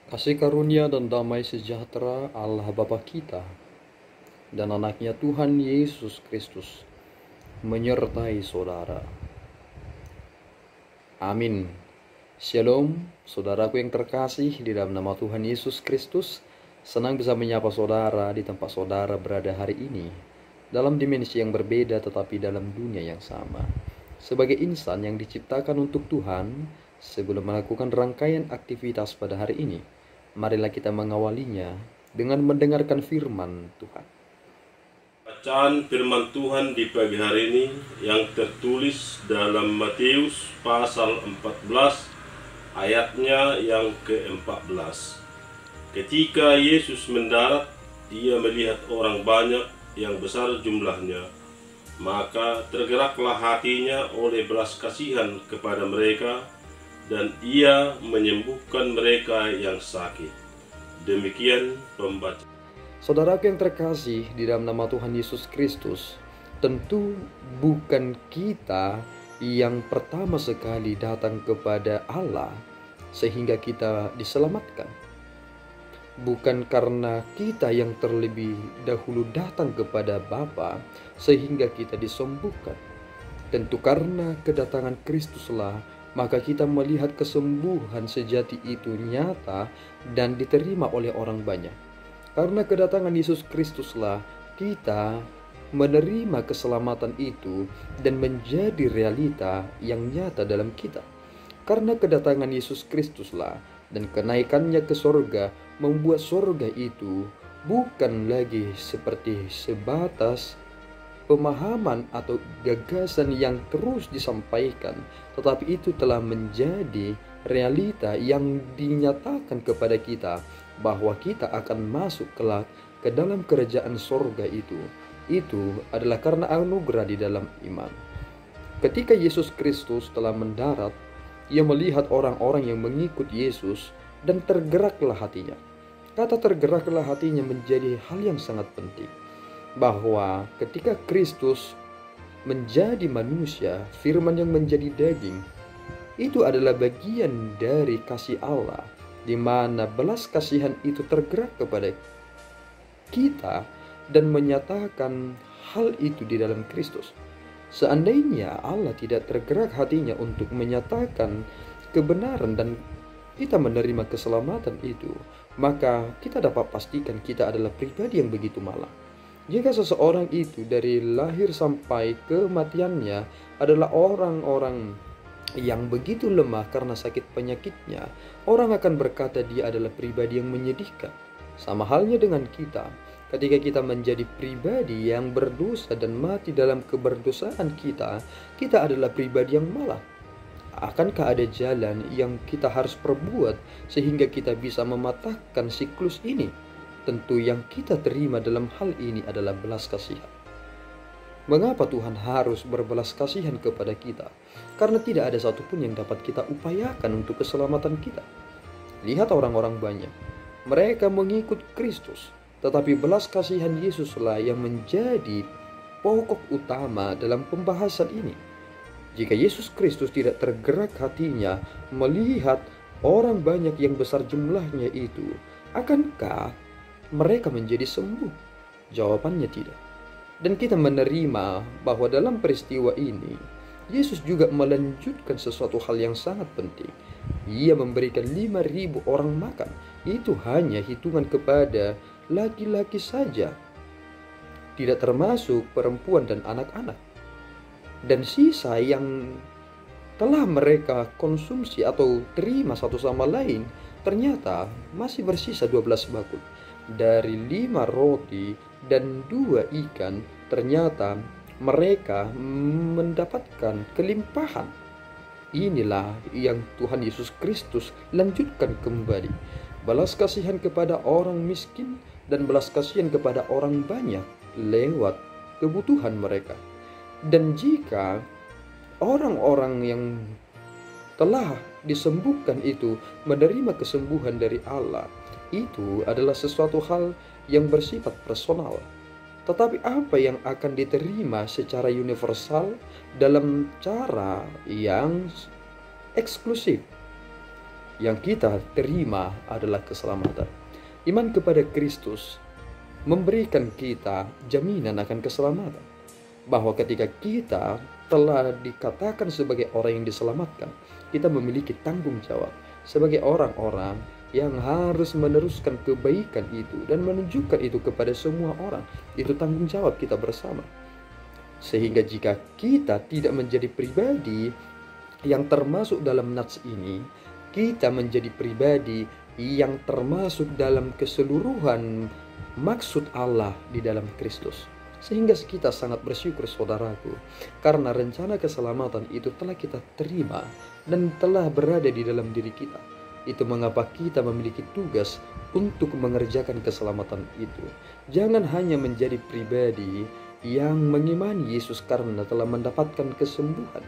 Kasih karunia dan damai sejahtera Allah Bapa kita dan anaknya Tuhan Yesus Kristus menyertai saudara. Amin. Shalom, saudaraku yang terkasih di dalam nama Tuhan Yesus Kristus. Senang bisa menyapa saudara di tempat saudara berada hari ini, dalam dimensi yang berbeda tetapi dalam dunia yang sama. Sebagai insan yang diciptakan untuk Tuhan, sebelum melakukan rangkaian aktivitas pada hari ini, marilah kita mengawalinya dengan mendengarkan firman Tuhan. Bacaan firman Tuhan di pagi hari ini yang tertulis dalam Matius pasal 14 ayatnya yang ke-14. Ketika Yesus mendarat, dia melihat orang banyak yang besar jumlahnya, maka tergeraklah hatinya oleh belas kasihan kepada mereka, dan ia menyembuhkan mereka yang sakit. Demikian pembacaan. Saudaraku yang terkasih di dalam nama Tuhan Yesus Kristus, tentu bukan kita yang pertama sekali datang kepada Allah sehingga kita diselamatkan. Bukan karena kita yang terlebih dahulu datang kepada Bapa sehingga kita disembuhkan. Tentu karena kedatangan Kristuslah maka kita melihat kesembuhan sejati itu nyata dan diterima oleh orang banyak. Karena kedatangan Yesus Kristuslah kita menerima keselamatan itu dan menjadi realita yang nyata dalam kita. Karena kedatangan Yesus Kristuslah dan kenaikannya ke sorga membuat sorga itu bukan lagi seperti sebatas pemahaman atau gagasan yang terus disampaikan, tetapi itu telah menjadi realita yang dinyatakan kepada kita bahwa kita akan masuk kelak ke dalam kerajaan sorga itu. Itu adalah karena anugerah di dalam iman. Ketika Yesus Kristus telah mendarat, ia melihat orang-orang yang mengikut Yesus dan tergeraklah hatinya. Kata tergeraklah hatinya menjadi hal yang sangat penting. Bahwa ketika Kristus menjadi manusia, firman yang menjadi daging, itu adalah bagian dari kasih Allah, di mana belas kasihan itu tergerak kepada kita dan menyatakan hal itu di dalam Kristus. Seandainya Allah tidak tergerak hatinya untuk menyatakan kebenaran dan kita menerima keselamatan itu, maka kita dapat pastikan kita adalah pribadi yang begitu malang. Jika seseorang itu dari lahir sampai kematiannya adalah orang-orang yang begitu lemah karena sakit penyakitnya, orang akan berkata dia adalah pribadi yang menyedihkan. Sama halnya dengan kita. Ketika kita menjadi pribadi yang berdosa dan mati dalam keberdosaan kita, kita adalah pribadi yang malang. Akankah ada jalan yang kita harus perbuat sehingga kita bisa mematahkan siklus ini? Tentu yang kita terima dalam hal ini adalah belas kasihan. Mengapa Tuhan harus berbelas kasihan kepada kita? Karena tidak ada satupun yang dapat kita upayakan untuk keselamatan kita. Lihat orang-orang banyak. Mereka mengikut Kristus. Tetapi belas kasihan Yesuslah yang menjadi pokok utama dalam pembahasan ini. Jika Yesus Kristus tidak tergerak hatinya melihat orang banyak yang besar jumlahnya itu, akankah mereka menjadi sembuh? Jawabannya tidak. Dan kita menerima bahwa dalam peristiwa ini, Yesus juga melanjutkan sesuatu hal yang sangat penting. Ia memberikan 5.000 orang makan. Itu hanya hitungan kepada laki-laki saja, tidak termasuk perempuan dan anak-anak. Dan sisa yang telah mereka konsumsi atau terima satu sama lain, ternyata masih bersisa 12 bakul. Dari 5 roti dan 2 ikan, ternyata mereka mendapatkan kelimpahan. Inilah yang Tuhan Yesus Kristus lanjutkan kembali. Balas kasihan kepada orang miskin dan belas kasihan kepada orang banyak lewat kebutuhan mereka. Dan jika orang-orang yang telah disembuhkan itu menerima kesembuhan dari Allah, itu adalah sesuatu hal yang bersifat personal. Tetapi apa yang akan diterima secara universal dalam cara yang eksklusif? yang kita terima adalah keselamatan. Iman kepada Kristus memberikan kita jaminan akan keselamatan, bahwa ketika kita telah dikatakan sebagai orang yang diselamatkan, kita memiliki tanggung jawab sebagai orang-orang yang harus meneruskan kebaikan itu dan menunjukkan itu kepada semua orang. Itu tanggung jawab kita bersama. Sehingga jika kita tidak menjadi pribadi yang termasuk dalam nats ini, kita menjadi pribadi yang termasuk dalam keseluruhan maksud Allah di dalam Kristus. Sehingga kita sangat bersyukur saudaraku, karena rencana keselamatan itu telah kita terima dan telah berada di dalam diri kita. Itu mengapa kita memiliki tugas untuk mengerjakan keselamatan itu. Jangan hanya menjadi pribadi yang mengimani Yesus karena telah mendapatkan kesembuhan,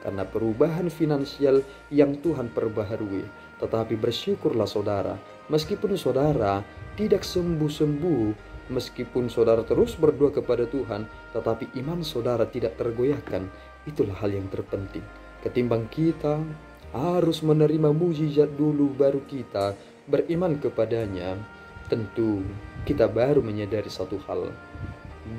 karena perubahan finansial yang Tuhan perbaharui. Tetapi bersyukurlah saudara, meskipun saudara tidak sembuh-sembuh, meskipun saudara terus berdoa kepada Tuhan, tetapi iman saudara tidak tergoyahkan. Itulah hal yang terpenting. Ketimbang kita harus menerima mujizat dulu baru kita beriman kepadanya, tentu kita baru menyadari satu hal.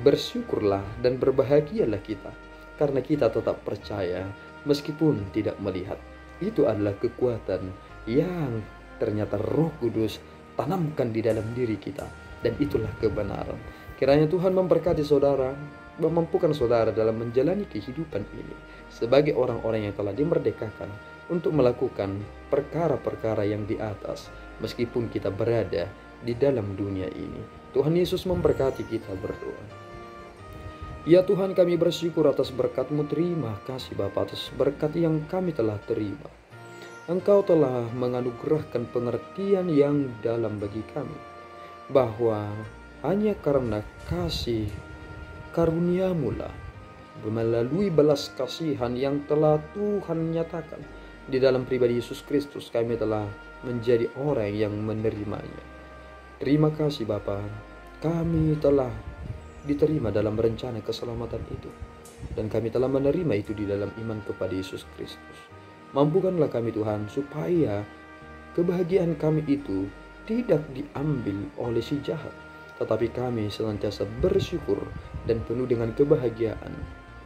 Bersyukurlah dan berbahagialah kita, karena kita tetap percaya meskipun tidak melihat. Itu adalah kekuatan yang ternyata Roh Kudus tanamkan di dalam diri kita, dan itulah kebenaran. Kiranya Tuhan memberkati saudara, memampukan saudara dalam menjalani kehidupan ini sebagai orang-orang yang telah dimerdekakan untuk melakukan perkara-perkara yang di atas, meskipun kita berada di dalam dunia ini. Tuhan Yesus memberkati. Kita berdoa. Ya Tuhan, kami bersyukur atas berkat-Mu. Terima kasih Bapa atas berkat yang kami telah terima. Engkau telah menganugerahkan pengertian yang dalam bagi kami, bahwa hanya karena kasih karunia-Mu lah, melalui belas kasihan yang telah Tuhan nyatakan di dalam pribadi Yesus Kristus, kami telah menjadi orang yang menerimanya. Terima kasih Bapa, kami telah diterima dalam rencana keselamatan itu, dan kami telah menerima itu di dalam iman kepada Yesus Kristus. Mampukanlah kami Tuhan, supaya kebahagiaan kami itu tidak diambil oleh si jahat, tetapi kami senantiasa bersyukur dan penuh dengan kebahagiaan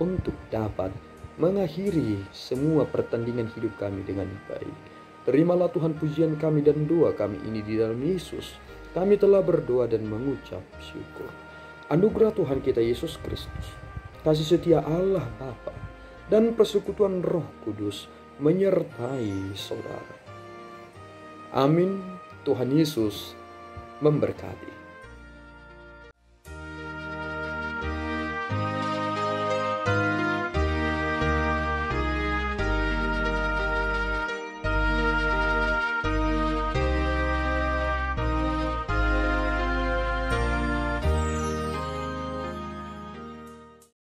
untuk dapat mengakhiri semua pertandingan hidup kami dengan baik. Terimalah Tuhan pujian kami dan doa kami ini di dalam Yesus. Kami telah berdoa dan mengucap syukur. Anugerah Tuhan kita Yesus Kristus, kasih setia Allah Bapa, dan persekutuan Roh Kudus menyertai saudara. Amin. Tuhan Yesus memberkati.